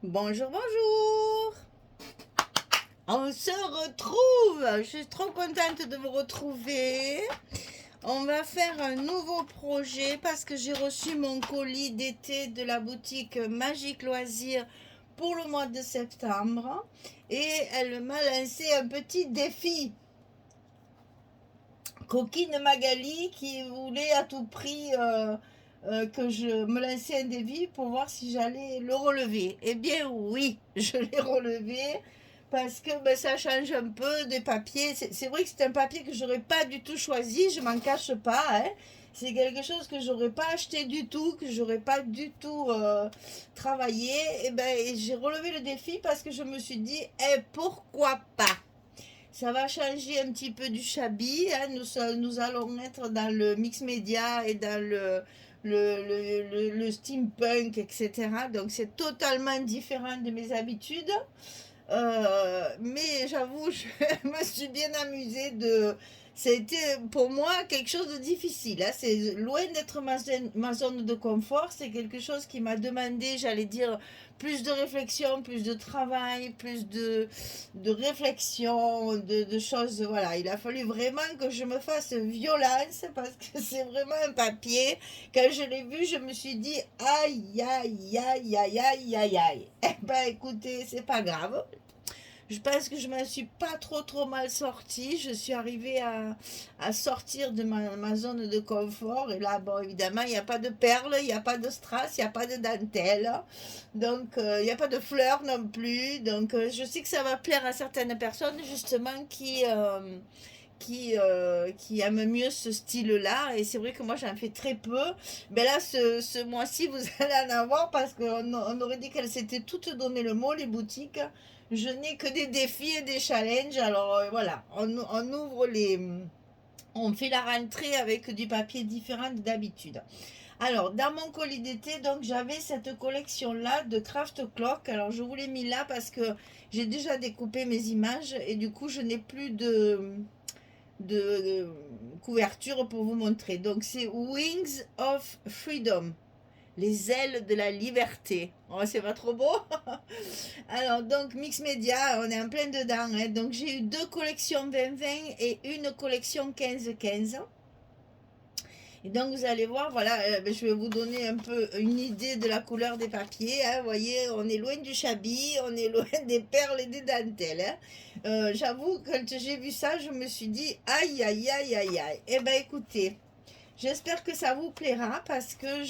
Bonjour, bonjour. On se retrouve. Je suis trop contente de vous retrouver. On va faire un nouveau projet parce que j'ai reçu mon colis d'été de la boutique Magique Loisirs pour le mois de septembre. Et elle m'a lancé un petit défi. Coquine Magali qui voulait à tout prix que je me lançais un défi pour voir si j'allais le relever. Eh bien oui, je l'ai relevé parce que ben, ça change un peu des papiers. C'est vrai que c'est un papier que j'aurais pas du tout choisi, je m'en cache pas. Hein. C'est quelque chose que j'aurais pas acheté du tout, que j'aurais pas du tout travaillé. Et ben j'ai relevé le défi parce que je me suis dit, eh, pourquoi pas? Ça va changer un petit peu du shabby. Hein. Nous allons être dans le mix média et dans le steampunk, etc. Donc c'est totalement différent de mes habitudes. Mais j'avoue, je me suis bien amusée de. C'était pour moi quelque chose de difficile. Hein. C'est loin d'être ma zone de confort. C'est quelque chose qui m'a demandé, j'allais dire, plus de réflexion, plus de travail, plus de réflexion, de choses. Voilà, il a fallu vraiment que je me fasse violence parce que c'est vraiment un papier. Quand je l'ai vu, je me suis dit aïe, aïe, aïe, aïe, aïe, aïe, aïe. Eh ben écoutez, c'est pas grave. Je pense que je me suis pas trop mal sortie. Je suis arrivée à sortir de ma zone de confort. Et là, bon, évidemment, il n'y a pas de perles, il n'y a pas de strass, il n'y a pas de dentelle. Donc, il n'y a pas de fleurs non plus. Donc, je sais que ça va plaire à certaines personnes, justement, qui aiment mieux ce style-là. Et c'est vrai que moi, j'en fais très peu. Mais là, ce mois-ci, vous allez en avoir parce qu'on aurait dit qu'elles s'étaient toutes donné le mot, les boutiques. Je n'ai que des défis et des challenges. Alors voilà, on ouvre les. On fait la rentrée avec du papier différent d'habitude. Alors, dans mon colis d'été, donc j'avais cette collection-là de Craft Clock. Alors, je vous l'ai mis là parce que j'ai déjà découpé mes images et du coup, je n'ai plus de couverture pour vous montrer. Donc, c'est Wings of Freedom. Les ailes de la liberté. Oh, c'est pas trop beau? Alors, donc, Mix Media, on est en plein dedans. Hein. Donc, j'ai eu deux collections 20-20 et une collection 15-15. Et donc, vous allez voir, voilà, je vais vous donner un peu une idée de la couleur des papiers. Hein. Vous voyez, on est loin du shabby, on est loin des perles et des dentelles. Hein. J'avoue, quand j'ai vu ça, je me suis dit, aïe, aïe, aïe, aïe, aïe. Eh bien, écoutez, j'espère que ça vous plaira parce que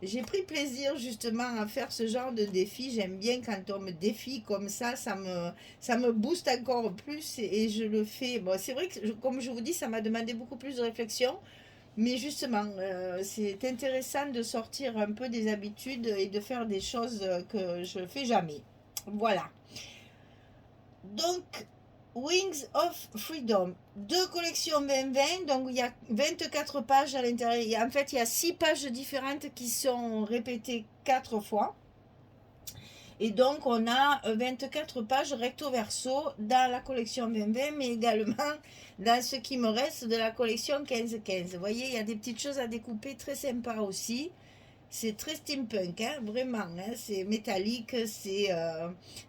j'ai pris plaisir justement à faire ce genre de défi. J'aime bien quand on me défie comme ça me booste encore plus et je le fais. Bon, c'est vrai que, comme je vous dis, ça m'a demandé beaucoup plus de réflexion. Mais justement, c'est intéressant de sortir un peu des habitudes et de faire des choses que je ne fais jamais. Voilà. Donc, Wings of Freedom, deux collections 2020, donc il y a 24 pages à l'intérieur. En fait, il y a 6 pages différentes qui sont répétées 4 fois. Et donc, on a 24 pages recto verso dans la collection 2020, mais également dans ce qui me reste de la collection 15-15. Vous voyez, il y a des petites choses à découper très sympas aussi. C'est très steampunk, hein, vraiment. Hein, c'est métallique, c'est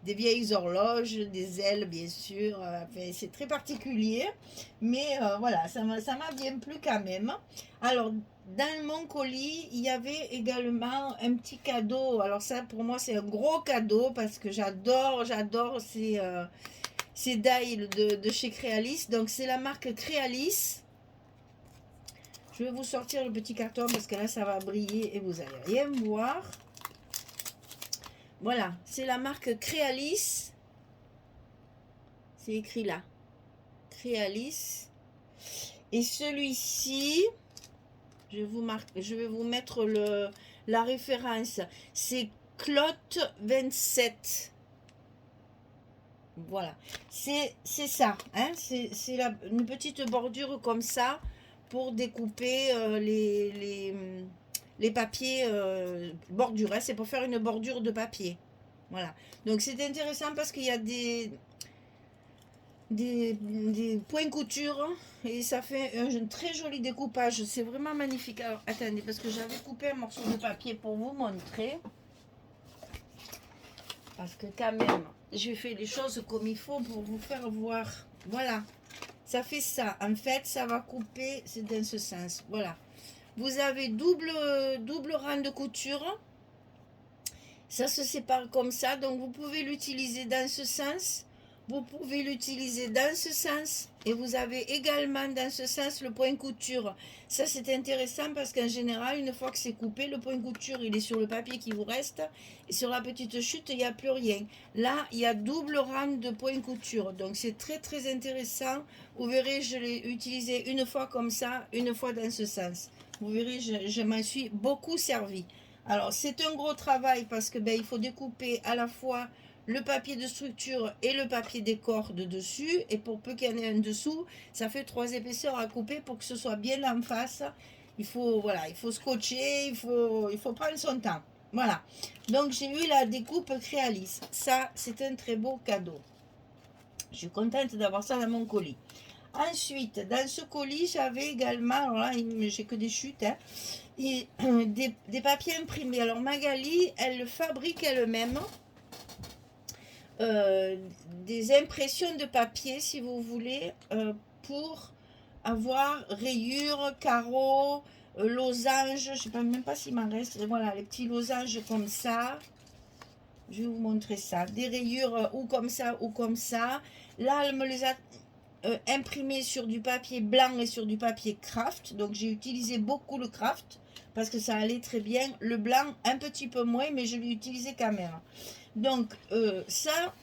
des vieilles horloges, des ailes, bien sûr. Enfin, c'est très particulier. Mais voilà, ça m'a bien plu quand même. Alors, dans mon colis, il y avait également un petit cadeau. Alors ça, pour moi, c'est un gros cadeau parce que j'adore ces dials de chez Crealis. Donc, c'est la marque Crealis. Je vais vous sortir le petit carton parce que là, ça va briller et vous allez rien voir. Voilà, c'est la marque Crealis. C'est écrit là. Crealis. Et celui-ci, je vais vous mettre la référence. C'est Clot 27. Voilà. C'est ça. Hein, c'est une petite bordure comme ça pour découper les papiers bordure. Hein, c'est pour faire une bordure de papier. Voilà. Donc c'est intéressant parce qu'il y a des points couture et ça fait un très joli découpage. C'est vraiment magnifique. Alors attendez, parce que j'avais coupé un morceau de papier pour vous montrer. Parce que quand même, je fais les choses comme il faut pour vous faire voir. Voilà, ça fait ça. En fait, ça va couper, c'est dans ce sens. Voilà. Vous avez double rang de couture. Ça se sépare comme ça, donc vous pouvez l'utiliser dans ce sens. Vous pouvez l'utiliser dans ce sens. Et vous avez également dans ce sens le point couture. Ça, c'est intéressant parce qu'en général, une fois que c'est coupé, le point couture, il est sur le papier qui vous reste. Et sur la petite chute, il n'y a plus rien. Là, il y a double rang de point couture. Donc, c'est très, très intéressant. Vous verrez, je l'ai utilisé une fois comme ça, une fois dans ce sens. Vous verrez, je m'en suis beaucoup servi. Alors, c'est un gros travail parce que il faut découper à la fois le papier de structure et le papier décor de dessus. Et pour peu qu'il y en ait un dessous, ça fait 3 épaisseurs à couper pour que ce soit bien en face. Il faut, voilà, il faut scotcher, il faut prendre son temps. Voilà. Donc, j'ai eu la découpe Créalis. Ça, c'est un très beau cadeau. Je suis contente d'avoir ça dans mon colis. Ensuite, dans ce colis, j'avais également, alors là, j'ai que des chutes, hein, et des papiers imprimés. Alors Magali, elle fabrique elle-même des impressions de papier, si vous voulez, pour avoir rayures, carreaux, losanges. Je ne sais même pas s'il m'en reste. Voilà, les petits losanges comme ça. Je vais vous montrer ça. Des rayures ou comme ça ou comme ça. Là, elle me les a imprimé sur du papier blanc et sur du papier craft. Donc j'ai utilisé beaucoup le craft parce que ça allait très bien. Le blanc un petit peu moins, mais je l'ai utilisé quand même. Donc ça,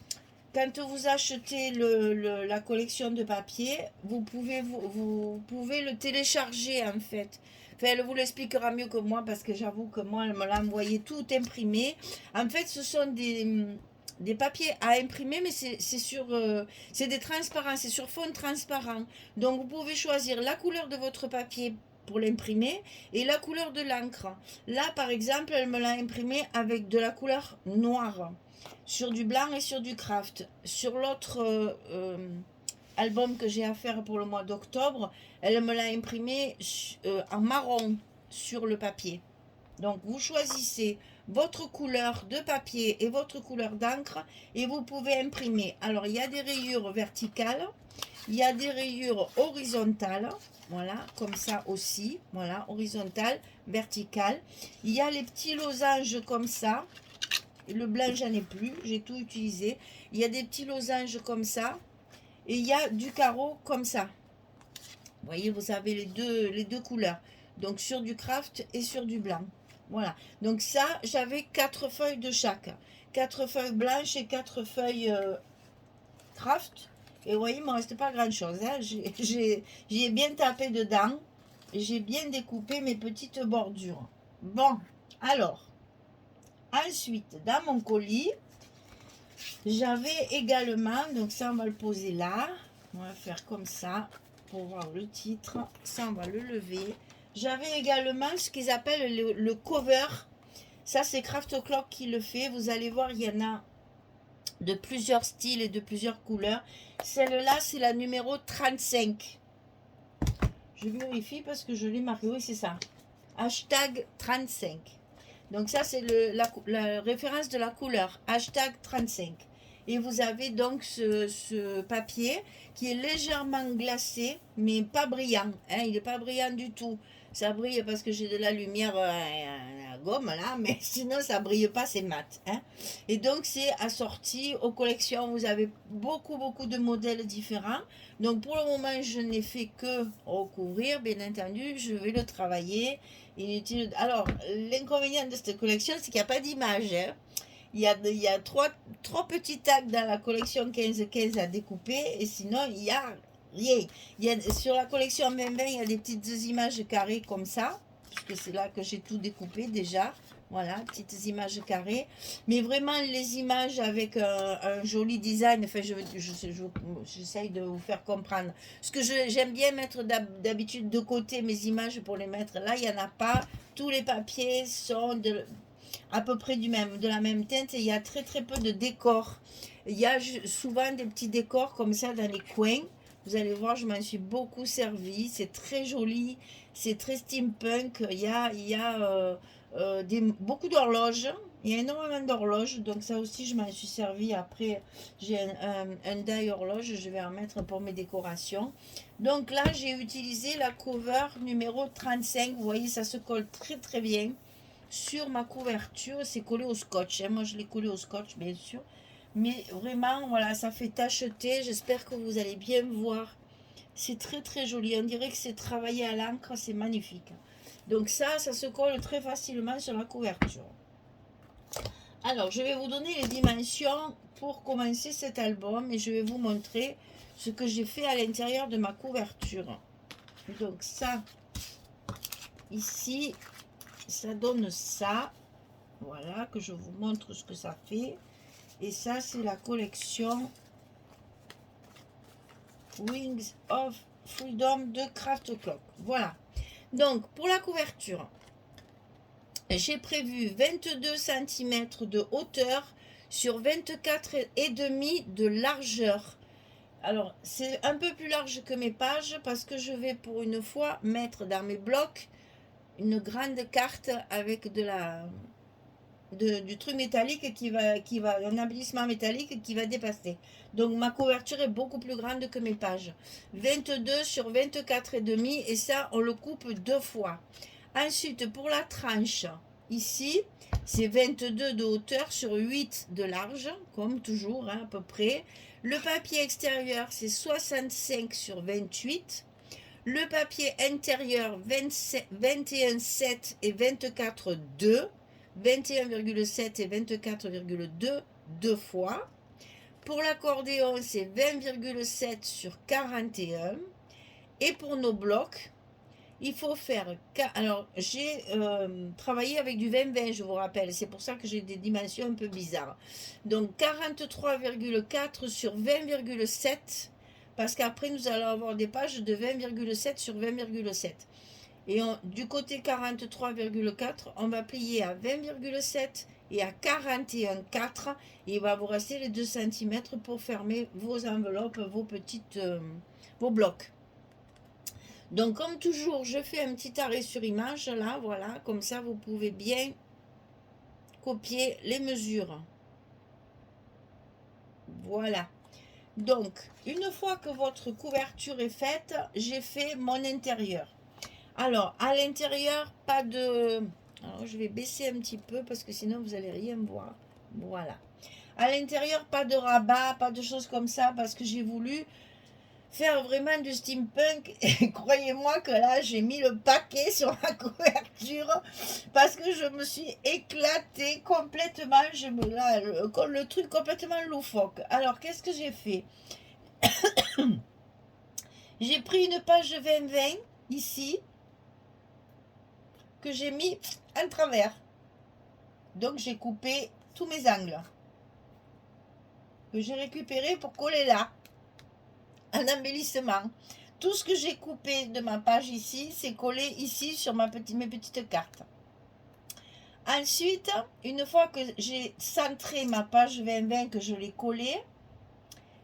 quand vous achetez la collection de papier, vous pouvez le télécharger en fait. Enfin, elle vous l'expliquera mieux que moi parce que j'avoue que moi, elle me l'a envoyé tout imprimé. En fait, ce sont des papiers à imprimer, mais c'est des transparents, c'est sur fond transparent. Donc, vous pouvez choisir la couleur de votre papier pour l'imprimer et la couleur de l'encre. Là, par exemple, elle me l'a imprimé avec de la couleur noire sur du blanc et sur du craft. Sur l'autre album que j'ai à faire pour le mois d'octobre, elle me l'a imprimé en marron sur le papier. Donc, vous choisissez votre couleur de papier et votre couleur d'encre et vous pouvez imprimer. Alors, il y a des rayures verticales, il y a des rayures horizontales, voilà, comme ça aussi, voilà, horizontale, verticale. Il y a les petits losanges comme ça. Le blanc, j'en ai plus, j'ai tout utilisé. Il y a des petits losanges comme ça et il y a du carreau comme ça. Vous voyez, vous avez les deux couleurs. Donc, sur du craft et sur du blanc. Voilà. Donc ça, j'avais 4 feuilles de chaque. 4 feuilles blanches et 4 feuilles craft. Et vous voyez, il ne me reste pas grand-chose. Hein. J'ai bien tapé dedans. J'ai bien découpé mes petites bordures. Bon, alors. Ensuite, dans mon colis, j'avais également, donc ça, on va le poser là. On va faire comme ça pour voir le titre. Ça, on va le lever. J'avais également ce qu'ils appellent le cover. Ça, c'est Craft Clock qui le fait. Vous allez voir, il y en a de plusieurs styles et de plusieurs couleurs. Celle-là, c'est la numéro 35. Je vérifie parce que je l'ai marqué. Oui, c'est ça. Hashtag 35. Donc ça, c'est la référence de la couleur. Hashtag 35. Et vous avez donc ce papier qui est légèrement glacé, mais pas brillant. Hein, il n'est pas brillant du tout. Ça brille parce que j'ai de la lumière à gomme là, mais sinon ça brille pas, c'est mat. Hein. Et donc c'est assorti aux collections. Vous avez beaucoup de modèles différents. Donc pour le moment, je n'ai fait que recouvrir. Bien entendu, je vais le travailler. Inutile. Alors, l'inconvénient de cette collection, c'est qu'il n'y a pas d'image. Hein. Il y a trois petits tags dans la collection 15-15 à découper et sinon il y a rien. Sur la collection 20-20, il y a des petites images carrées comme ça, puisque c'est là que j'ai tout découpé déjà. Voilà, petites images carrées. Mais vraiment, les images avec un joli design, enfin, j'essaye de vous faire comprendre. Ce que j'aime bien mettre d'habitude de côté mes images pour les mettre là, il n'y en a pas. Tous les papiers sont à peu près de la même teinte et il y a très peu de décors. Il y a souvent des petits décors comme ça dans les coins. Vous allez voir, je m'en suis beaucoup servi. C'est très joli, c'est très steampunk. Il y a beaucoup d'horloges. Il y a énormément d'horloges, donc ça aussi je m'en suis servi. Après, j'ai un die horloge, je vais en mettre pour mes décorations. Donc là, j'ai utilisé la cover numéro 35. Vous voyez, ça se colle très très bien sur ma couverture. C'est collé au scotch, hein. Moi, je l'ai collé au scotch, bien sûr. Mais vraiment, voilà, ça fait tacheter. J'espère que vous allez bien voir. C'est très très joli. On dirait que c'est travaillé à l'encre, c'est magnifique. Donc ça se colle très facilement sur la couverture. Alors, je vais vous donner les dimensions pour commencer cet album et je vais vous montrer ce que j'ai fait à l'intérieur de ma couverture. Donc ça, ici, ça donne ça. Voilà, que je vous montre ce que ça fait. Et ça, c'est la collection Wings of Freedom de Craft Clock. Voilà. Donc, pour la couverture, j'ai prévu 22 cm de hauteur sur 24,5 de largeur. Alors, c'est un peu plus large que mes pages parce que je vais pour une fois mettre dans mes blocs une grande carte avec du truc métallique un embellissement métallique qui va dépasser. Donc ma couverture est beaucoup plus grande que mes pages. 22 sur 24,5 et ça on le coupe 2 fois. Ensuite pour la tranche, ici c'est 22 de hauteur sur 8 de large, comme toujours hein, à peu près. Le papier extérieur c'est 65 sur 28. Le papier intérieur 21,7 et 24,2. 21,7 et 24,2 deux fois. Pour l'accordéon, c'est 20,7 sur 41. Et pour nos blocs, il faut faire... Alors, j'ai travaillé avec du 20-20, je vous rappelle. C'est pour ça que j'ai des dimensions un peu bizarres. Donc, 43,4 sur 20,7. Parce qu'après, nous allons avoir des pages de 20,7 sur 20,7. Et du côté 43,4, on va plier à 20,7 et à 41,4. Et il va vous rester les 2 cm pour fermer vos enveloppes, vos blocs. Donc comme toujours, je fais un petit arrêt sur image, là, voilà. Comme ça, vous pouvez bien copier les mesures. Voilà. Donc, une fois que votre couverture est faite, j'ai fait mon intérieur. Alors, à l'intérieur, pas de... Alors, je vais baisser un petit peu parce que sinon, vous n'allez rien voir. Voilà. À l'intérieur, pas de rabat, pas de choses comme ça parce que j'ai voulu faire vraiment du steampunk. Et croyez-moi que là, j'ai mis le paquet sur la couverture parce que je me suis éclatée complètement. Le truc complètement loufoque. Alors, qu'est-ce que j'ai fait? J'ai pris une page 20-20 ici que j'ai mis en travers. Donc j'ai coupé tous mes angles que j'ai récupéré pour coller là un embellissement. Tout ce que j'ai coupé de ma page ici, c'est collé ici sur mes petites cartes. Ensuite, une fois que j'ai centré ma page 20-20, que je l'ai collée,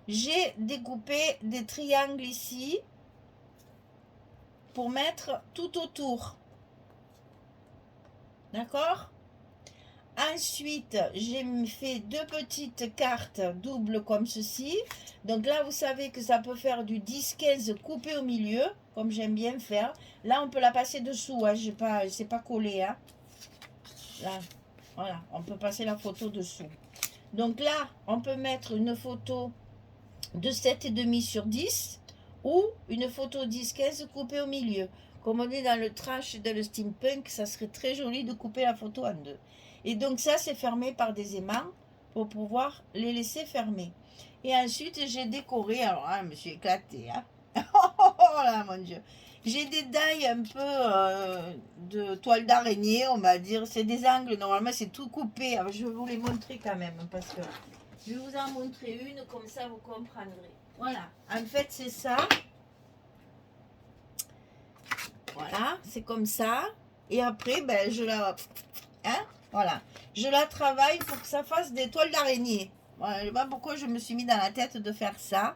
j'ai découpé des triangles ici pour mettre tout autour. D'accord? Ensuite, j'ai fait 2 petites cartes doubles comme ceci. Donc là, vous savez que ça peut faire du 10-15 coupé au milieu, comme j'aime bien faire. Là, on peut la passer dessous, hein. C'est pas collé. Hein. Là, voilà, on peut passer la photo dessous. Donc là, on peut mettre une photo de 7,5 sur 10 ou une photo 10-15 coupée au milieu. Comme on est dans le trash et dans le steampunk, ça serait très joli de couper la photo en deux. Et donc ça, c'est fermé par des aimants pour pouvoir les laisser fermer. Et ensuite, j'ai décoré. Alors, je me suis éclatée. Hein. Oh là, mon Dieu. J'ai des dailles un peu de toile d'araignée, on va dire. C'est des angles. Normalement, c'est tout coupé. Alors, je vais vous les montrer quand même. Parce que je vais vous en montrer une. Comme ça, vous comprendrez. Voilà. En fait, c'est ça. Voilà. C'est comme ça. Et après, ben, je la... Hein? Voilà, je la travaille pour que ça fasse des toiles d'araignée. Voilà, je ne sais pas pourquoi je me suis mis dans la tête de faire ça.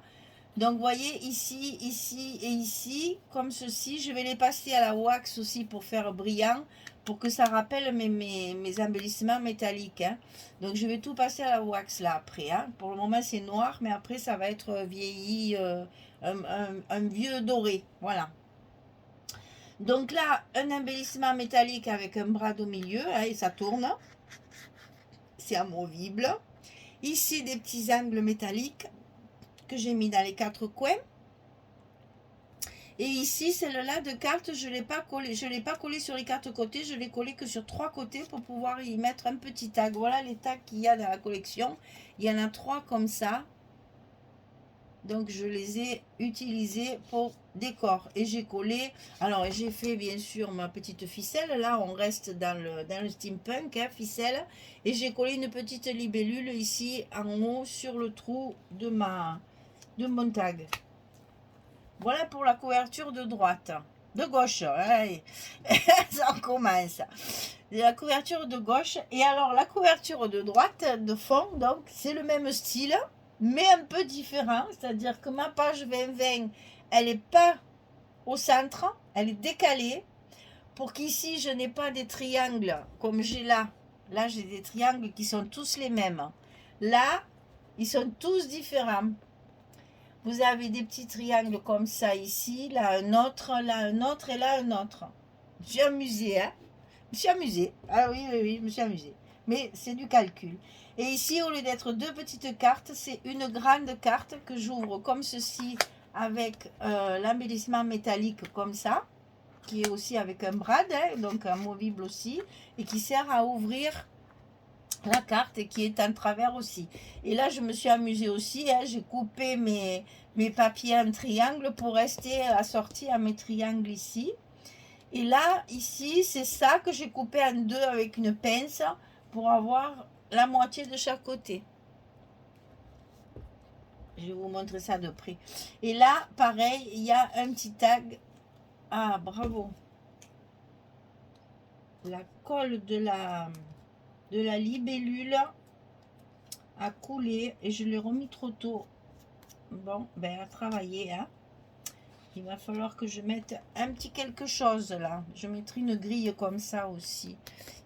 Donc, vous voyez, ici, ici et ici, comme ceci. Je vais les passer à la wax aussi pour faire brillant, pour que ça rappelle mes embellissements métalliques. Hein. Donc je vais tout passer à la wax là après. Hein. Pour le moment c'est noir, mais après ça va être vieilli, un vieux doré. Voilà. Donc là, un embellissement métallique avec un brad au milieu, hein, et ça tourne. C'est amovible. Ici, des petits angles métalliques que j'ai mis dans les 4 coins. Et ici, celle-là de carte, je ne l'ai pas collé. Je l'ai pas collé sur les 4 côtés, je l'ai collé que sur 3 côtés pour pouvoir y mettre un petit tag. Voilà les tags qu'il y a dans la collection. Il y en a 3 comme ça. Donc je les ai utilisés pour décor et j'ai collé, alors j'ai fait bien sûr ma petite ficelle, là on reste dans le steampunk, hein, ficelle, et j'ai collé une petite libellule ici en haut sur le trou de mon tag. Voilà pour la couverture de droite, de gauche, allez. Ça commence, la couverture de gauche. Et alors la couverture de droite, de fond, donc c'est le même style, mais un peu différent, c'est-à-dire que ma page 2020, elle n'est pas au centre, elle est décalée, pour qu'ici je n'ai pas des triangles comme j'ai là. Là j'ai des triangles qui sont tous les mêmes. Là, ils sont tous différents. Vous avez des petits triangles comme ça ici, là un autre et là un autre. Je me suis amusée, hein. Je me suis amusée. Ah oui, oui, oui, je me suis amusée. Mais c'est du calcul. Et ici, au lieu d'être 2 petites cartes, c'est une grande carte que j'ouvre comme ceci avec l'embellissement métallique comme ça, qui est aussi avec un brad, hein, donc amovible aussi, et qui sert à ouvrir la carte et qui est en travers aussi. Et là, je me suis amusée aussi, hein, j'ai coupé mes papiers en triangle pour rester assorti à mes triangles ici. Et là, ici, c'est ça que j'ai coupé en 2 avec une pince pour avoir la moitié de chaque côté. Je vais vous montrer ça de près. Et là, pareil, il y a un petit tag. Ah, bravo. La colle de la libellule a coulé et je l'ai remis trop tôt. Bon, ben à travailler, hein. Il va falloir que je mette un petit quelque chose là. Je mettrai une grille comme ça aussi.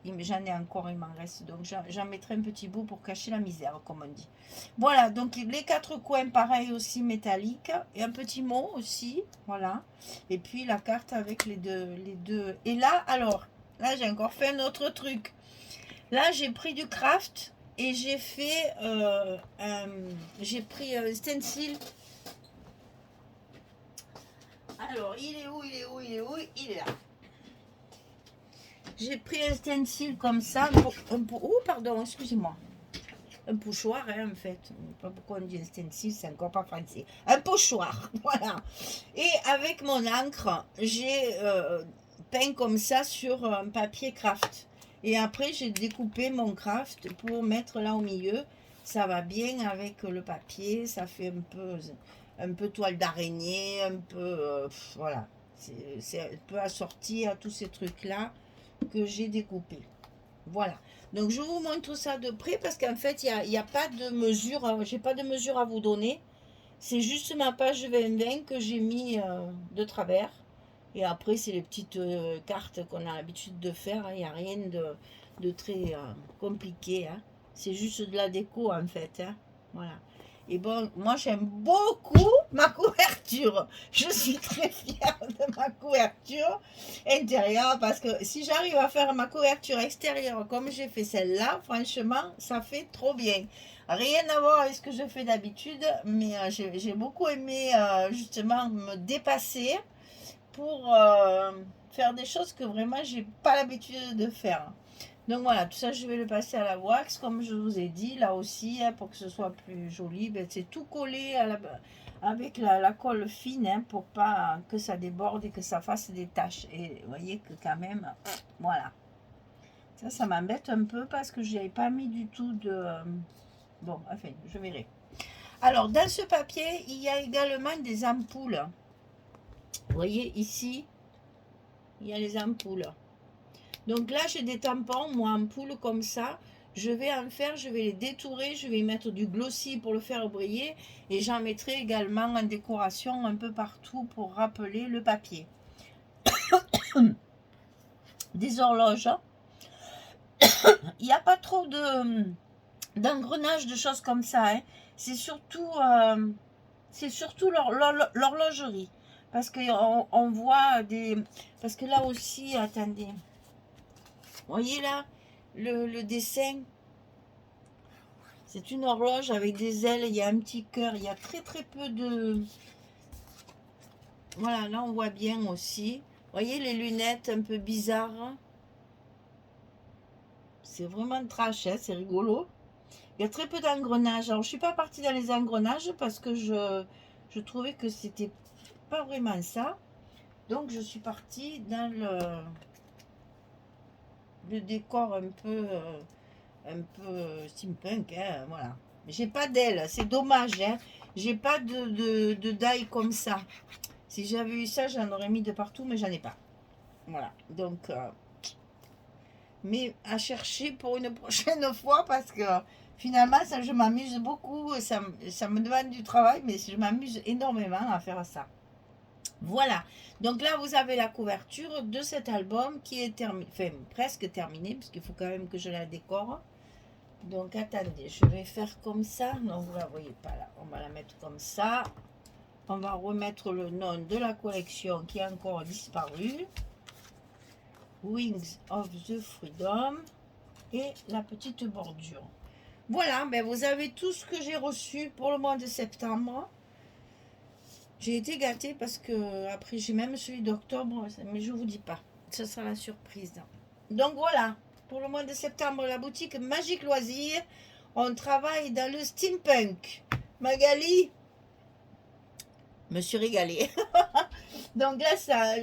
J'en ai encore, il m'en reste. Donc j'en mettrai un petit bout pour cacher la misère, comme on dit. Voilà, donc les 4 coins, pareil aussi métalliques. Et un petit mot aussi, voilà. Et puis la carte avec les deux. Et là, alors, là j'ai encore fait un autre truc. Là j'ai pris du craft et j'ai fait, j'ai pris un stencil. Alors, il est où? Il est là. J'ai pris un stencil comme ça. Oh, pardon, excusez-moi. Un pochoir, hein, en fait. Je ne sais pas pourquoi on dit un stencil, c'est encore pas français. Un pochoir, voilà. Et avec mon encre, j'ai peint comme ça sur un papier craft. Et après, j'ai découpé mon craft pour mettre là au milieu. Ça va bien avec le papier, ça fait un peu toile d'araignée, un peu, voilà. C'est un peu assorti à tous ces trucs-là que j'ai découpés. Voilà. Donc, je vous montre ça de près parce qu'en fait, il n'y a pas de mesure. J'ai pas de mesure à vous donner. C'est juste ma page 2020 que j'ai mis de travers. Et après, c'est les petites cartes qu'on a l'habitude de faire. Il n'y a rien de très compliqué. Hein. C'est juste de la déco, en fait. Hein. Voilà. Et bon, moi, j'aime beaucoup ma couverture. Je suis très fière de ma couverture intérieure parce que si j'arrive à faire ma couverture extérieure comme j'ai fait celle-là, franchement, ça fait trop bien. Rien à voir avec ce que je fais d'habitude, mais j'ai beaucoup aimé justement me dépasser pour faire des choses que vraiment j'ai pas l'habitude de faire. Donc voilà, tout ça je vais le passer à la wax comme je vous ai dit, là aussi, hein, pour que ce soit plus joli. Ben, c'est tout collé avec la colle fine hein, pour pas que ça déborde et que ça fasse des taches. Et vous voyez que quand même, voilà. Ça m'embête un peu parce que je n'avais pas mis du tout de... bon, enfin, je verrai. Alors, dans ce papier, il y a également des ampoules. Vous voyez ici, il y a les ampoules. Donc là, j'ai des tampons, moi, ampoules comme ça. Je vais en faire, je vais les détourer, je vais y mettre du glossy pour le faire briller. Et j'en mettrai également en décoration un peu partout pour rappeler le papier. des horloges. Il n'y a pas trop d'engrenages, de choses comme ça. Hein. C'est surtout l'horlogerie. Parce qu'on on voit des... Parce que là aussi, attendez. Vous voyez là, le dessin, c'est une horloge avec des ailes, il y a un petit cœur, il y a très très peu de... Voilà, là on voit bien aussi. Vous voyez les lunettes un peu bizarres. C'est vraiment trash, hein, c'est rigolo. Il y a très peu d'engrenages. Alors je suis pas partie dans les engrenages parce que je trouvais que c'était pas vraiment ça. Donc je suis partie dans le décor un peu steampunk, hein, voilà. J'ai pas d'aile, c'est dommage, hein. J'ai pas de die comme ça. Si j'avais eu ça, j'en aurais mis de partout, mais j'en ai pas. Voilà, donc, mais à chercher pour une prochaine fois parce que finalement, ça, je m'amuse beaucoup. Ça me demande du travail, mais je m'amuse énormément à faire ça. Voilà, donc là vous avez la couverture de cet album qui est terminé, enfin presque terminé, parce qu'il faut quand même que je la décore. Donc attendez, je vais faire comme ça. Non, vous ne la voyez pas là. On va la mettre comme ça. On va remettre le nom de la collection qui a encore disparu. Wings of the Freedom. Et la petite bordure. Voilà, ben vous avez tout ce que j'ai reçu pour le mois de septembre. J'ai été gâtée parce que après j'ai même celui d'octobre, mais je vous dis pas. Ce sera la surprise. Donc voilà, pour le mois de septembre, la boutique Magique Loisirs. On travaille dans le steampunk. Magali, me suis régalée. Donc là,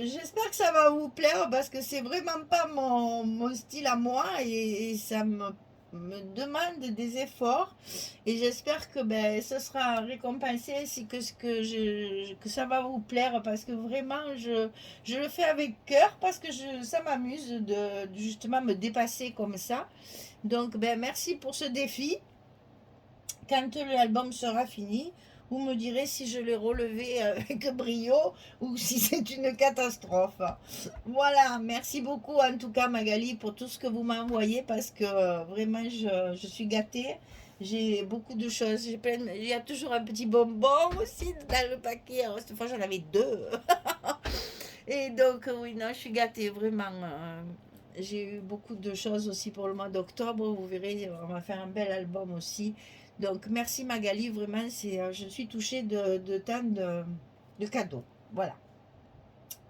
j'espère que ça va vous plaire parce que c'est vraiment pas mon style à moi et ça me demande des efforts et j'espère que ben, ça sera récompensé ainsi que ça va vous plaire parce que vraiment je le fais avec cœur parce que ça m'amuse de justement me dépasser comme ça. Donc ben, merci pour ce défi. Quand l'album sera fini, vous me direz si je l'ai relevé avec brio ou si c'est une catastrophe. Voilà, merci beaucoup en tout cas Magali pour tout ce que vous m'envoyez parce que vraiment je suis gâtée. J'ai beaucoup de choses. Il y a toujours un petit bonbon aussi dans le paquet. Alors, cette fois j'en avais deux. Et donc oui, non, je suis gâtée vraiment. J'ai eu beaucoup de choses aussi pour le mois d'octobre. Vous verrez, on va faire un bel album aussi. Donc, merci Magali, vraiment, je suis touchée de tant de cadeaux. Voilà.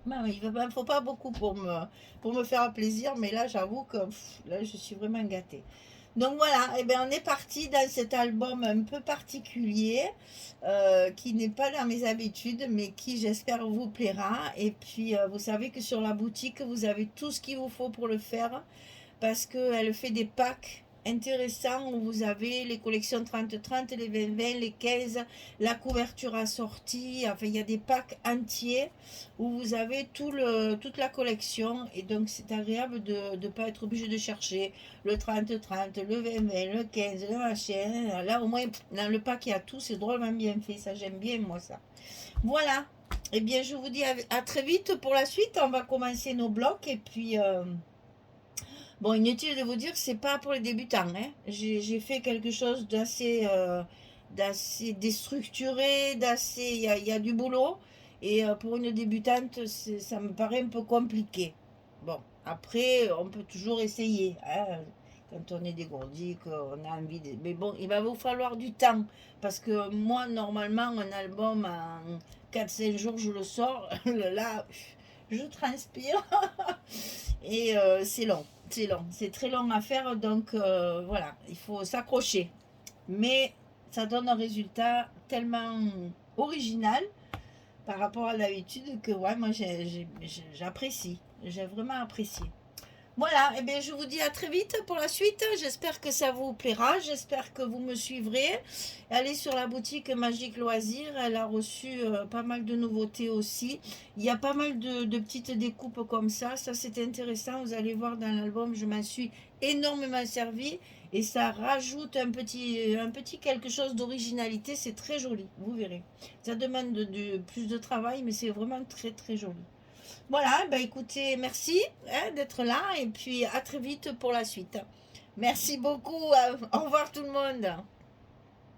Ben, il ne me faut pas beaucoup pour me faire plaisir, mais là, j'avoue que là, je suis vraiment gâtée. Donc voilà, et bien on est parti dans cet album un peu particulier qui n'est pas dans mes habitudes, mais qui j'espère vous plaira. Et puis vous savez que sur la boutique, vous avez tout ce qu'il vous faut pour le faire parce qu'elle fait des packs intéressants où vous avez les collections 30-30, les 20-20, les 15, la couverture assortie. Enfin, il y a des packs entiers où vous avez toute la collection et donc c'est agréable de ne pas être obligé de chercher le 30-30, le 20-20, le 15, le machin. Là, au moins, dans le pack, il y a tout. C'est drôlement bien fait. Ça, j'aime bien, moi, ça. Voilà. Eh bien, je vous dis à très vite pour la suite. On va commencer nos blocs et puis... bon, inutile de vous dire que c'est pas pour les débutants. Hein. J'ai fait quelque chose d'assez déstructuré, il y a du boulot. Et pour une débutante, ça me paraît un peu compliqué. Bon, après, on peut toujours essayer. Hein, quand on est dégourdi, qu'on a envie de... Mais bon, il va vous falloir du temps. Parce que moi, normalement, un album en 4-5 jours, je le sors. Là, je transpire. Et c'est long. C'est long, c'est très long à faire, donc voilà, il faut s'accrocher. Mais ça donne un résultat tellement original par rapport à l'habitude que ouais, moi j'apprécie, j'ai vraiment apprécié. Voilà, et bien je vous dis à très vite pour la suite. J'espère que ça vous plaira, j'espère que vous me suivrez. Allez sur la boutique Magique Loisirs, elle a reçu pas mal de nouveautés aussi. Il y a pas mal de petites découpes comme ça c'est intéressant. Vous allez voir dans l'album, je m'en suis énormément servi et ça rajoute un petit quelque chose d'originalité. C'est très joli, vous verrez. Ça demande plus de travail, mais c'est vraiment très très joli. Voilà, bah écoutez, merci hein, d'être là et puis à très vite pour la suite. Merci beaucoup. Au revoir tout le monde.